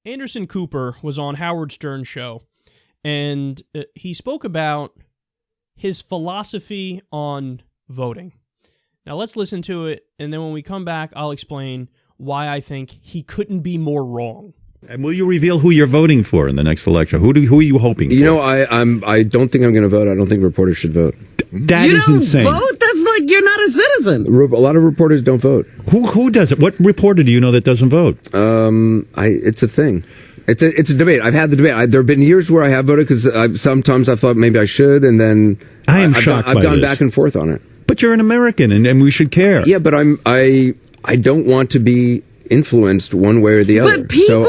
Anderson Cooper was on Howard Stern's show, and he spoke about his philosophy on voting. Now let's listen to it, and then when we come back, I'll explain why I think he couldn't be more wrong. And will you reveal who you're voting for in the next election? Who are you hoping for? You know, I don't think I'm going to vote. I don't think reporters should vote. That is insane. You don't vote? That's like you're not a citizen. A lot of reporters don't vote. Who does it? What reporter do you know that doesn't vote? It's a thing. It's a debate. I've had the debate. There have been years where I have voted because sometimes I thought maybe I should, and then I've gone back and forth on it. But you're an American, and we should care. Yeah, but I don't want to be influenced one way or the other. But people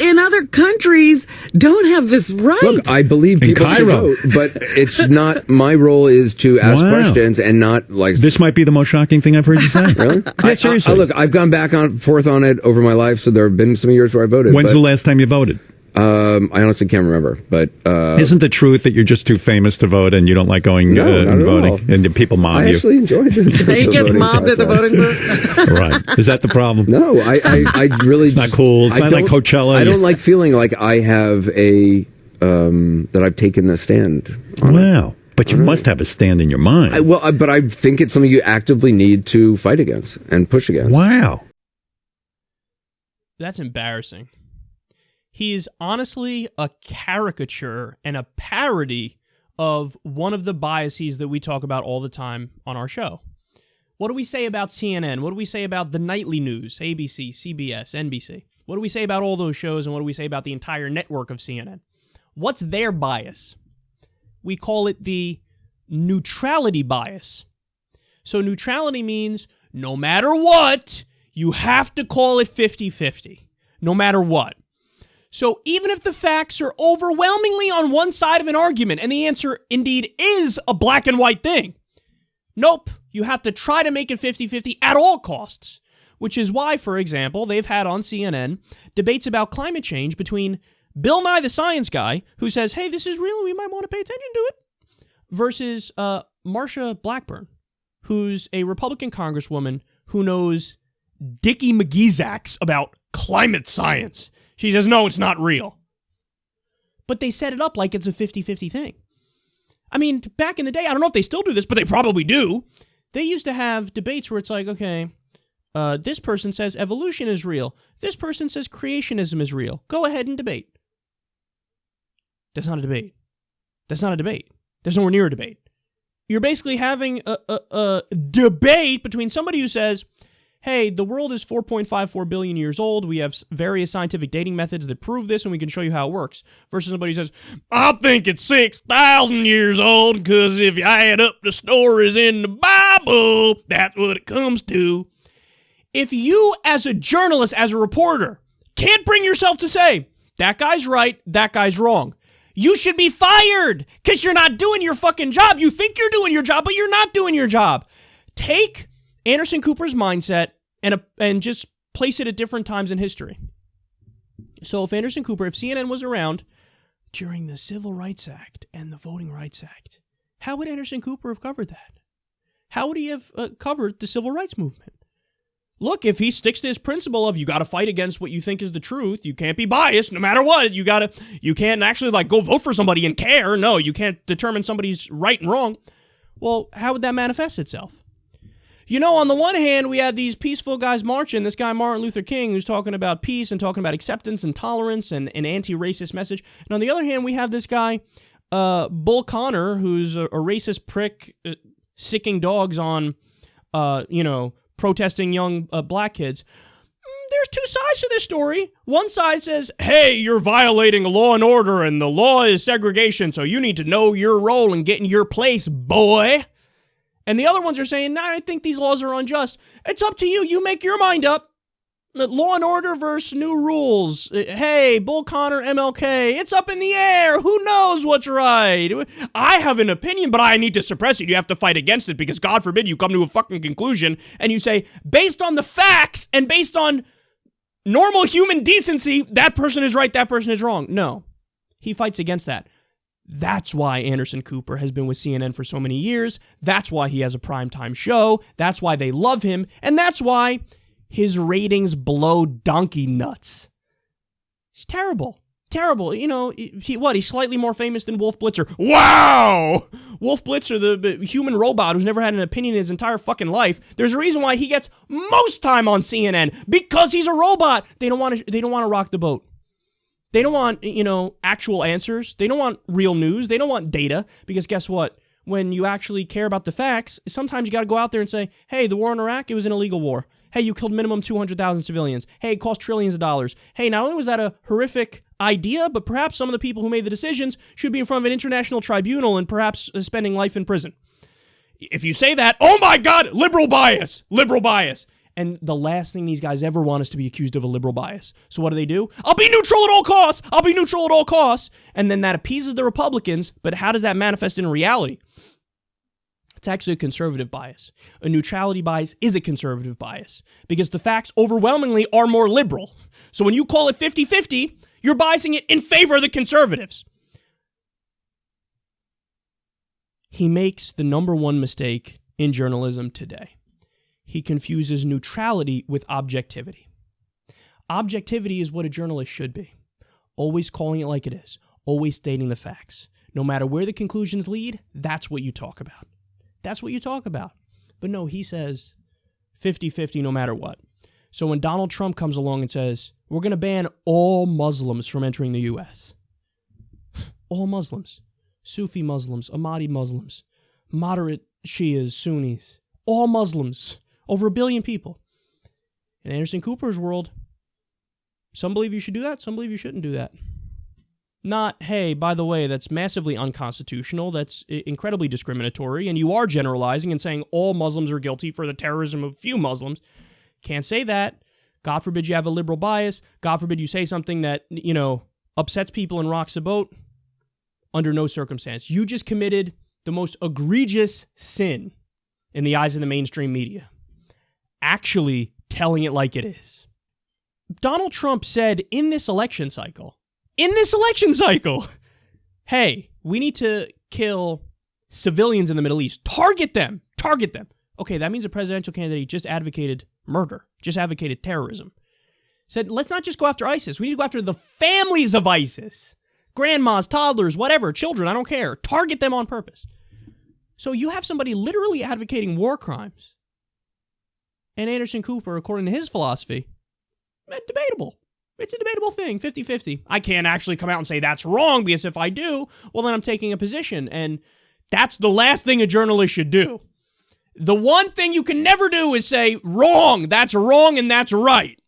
in other countries don't have this right. Look, I believe people should vote, but it's not my role is to ask questions and not like. This might be the most shocking thing I've heard you say. Really? Yeah, seriously. Look, I've gone back and forth on it over my life, so there have been some years where I voted. When's the last time you voted? I honestly can't remember, but isn't the truth that you're just too famous to vote and you don't like going and voting, and people mob you? I actually enjoyed it. He gets mobbed at the voting booth. Right? Is that the problem? No, I really. It's not cool. It's not like Coachella. I don't like feeling like I have that I've taken a stand on. Wow. But you must have a stand in your mind. But I think it's something you actively need to fight against and push against. Wow. That's embarrassing. He is honestly a caricature and a parody of one of the biases that we talk about all the time on our show. What do we say about CNN? What do we say about the nightly news, ABC, CBS, NBC? What do we say about all those shows, and what do we say about the entire network of CNN? What's their bias? We call it the neutrality bias. So neutrality means no matter what, you have to call it 50-50, no matter what. So even if the facts are overwhelmingly on one side of an argument, and the answer indeed is a black and white thing, nope, you have to try to make it 50-50 at all costs, which is why, for example, they've had on CNN debates about climate change between Bill Nye the Science Guy, who says, hey, this is real, we might want to pay attention to it, versus Marsha Blackburn, who's a Republican congresswoman who knows Dickie McGeezax about climate science. She says, no, it's not real. But they set it up like it's a 50-50 thing. I mean, back in the day, I don't know if they still do this, but they probably do. They used to have debates where it's like, okay, this person says evolution is real. This person says creationism is real. Go ahead and debate. That's not a debate. That's not a debate. There's nowhere near a debate. You're basically having a debate between somebody who says, hey, the world is 4.54 billion years old. We have various scientific dating methods that prove this, and we can show you how it works. Versus somebody who says, I think it's 6,000 years old, because if you add up the stories in the Bible, that's what it comes to. If you, as a journalist, as a reporter, can't bring yourself to say, that guy's right, that guy's wrong, you should be fired, because you're not doing your fucking job. You think you're doing your job, but you're not doing your job. Take Anderson Cooper's mindset and just place it at different times in history. So if CNN was around during the Civil Rights Act and the Voting Rights Act, how would Anderson Cooper have covered that? How would he have covered the Civil Rights Movement? Look, if he sticks to his principle of you got to fight against what you think is the truth, you can't be biased no matter what. You can't actually like go vote for somebody and care. No, you can't determine somebody's right and wrong. Well, how would that manifest itself? You know, on the one hand, we have these peaceful guys marching, this guy Martin Luther King, who's talking about peace and talking about acceptance and tolerance and an anti-racist message. And on the other hand, we have this guy, Bull Connor, who's a racist prick, sicking dogs on, protesting young black kids. There's two sides to this story. One side says, hey, you're violating law and order, and the law is segregation, so you need to know your role and get in your place, boy. And the other ones are saying, nah, I think these laws are unjust. It's up to you. You make your mind up. Law and order versus new rules. Hey, Bull Connor, MLK, it's up in the air. Who knows what's right? I have an opinion, but I need to suppress it. You have to fight against it because God forbid you come to a fucking conclusion and you say, based on the facts and based on normal human decency, that person is right, that person is wrong. No, he fights against that. That's why Anderson Cooper has been with CNN for so many years. That's why he has a primetime show. That's why they love him. And that's why his ratings blow donkey nuts. Just Terrible. Terrible. You know, he's slightly more famous than Wolf Blitzer. Wow! Wolf Blitzer, the human robot who's never had an opinion in his entire fucking life. There's a reason why he gets most time on CNN, because he's a robot. They don't want to rock the boat. They don't want, actual answers. They don't want real news. They don't want data, because guess what? When you actually care about the facts, sometimes you got to go out there and say, hey, the war in Iraq, it was an illegal war. Hey, you killed minimum 200,000 civilians. Hey, it cost trillions of dollars. Hey, not only was that a horrific idea, but perhaps some of the people who made the decisions should be in front of an international tribunal and perhaps spending life in prison. If you say that, oh my God, liberal bias. And the last thing these guys ever want is to be accused of a liberal bias. So what do? I'll be neutral at all costs. And then that appeases the Republicans, but how does that manifest in reality? It's actually a conservative bias. A neutrality bias is a conservative bias because the facts overwhelmingly are more liberal. So when you call it 50-50, you're biasing it in favor of the conservatives. He makes the number one mistake in journalism today. He confuses neutrality with objectivity. Objectivity is what a journalist should be. Always calling it like it is. Always stating the facts. No matter where the conclusions lead, that's what you talk about. That's what you talk about. But no, he says 50-50 no matter what. So when Donald Trump comes along and says, we're going to ban all Muslims from entering the U.S. All Muslims. Sufi Muslims, Ahmadi Muslims, moderate Shias, Sunnis, all Muslims. Over 1 billion people. In Anderson Cooper's world, some believe you should do that, some believe you shouldn't do that. Not, hey, by the way, that's massively unconstitutional, that's incredibly discriminatory, and you are generalizing and saying all Muslims are guilty for the terrorism of few Muslims. Can't say that. God forbid you have a liberal bias. God forbid you say something that, upsets people and rocks the boat. Under no circumstance. You just committed the most egregious sin in the eyes of the mainstream media. Actually telling it like it is. Donald Trump said in this election cycle, hey, we need to kill civilians in the Middle East. Target them. Okay, that means a presidential candidate just advocated murder, just advocated terrorism. Said, let's not just go after ISIS. We need to go after the families of ISIS. Grandmas, toddlers, whatever, children, I don't care. Target them on purpose. So you have somebody literally advocating war crimes. And Anderson Cooper, according to his philosophy, debatable. It's a debatable thing, 50-50. I can't actually come out and say that's wrong, because if I do, well, then I'm taking a position. And that's the last thing a journalist should do. The one thing you can never do is say, wrong, and that's right.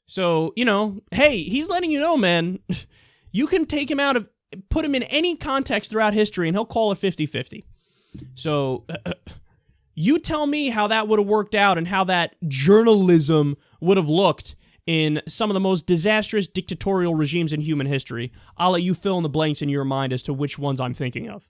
So, hey, he's letting you know, man, you can take him out of, put him in any context throughout history, and he'll call it 50-50. So, you tell me how that would have worked out and how that journalism would have looked in some of the most disastrous dictatorial regimes in human history. I'll let you fill in the blanks in your mind as to which ones I'm thinking of.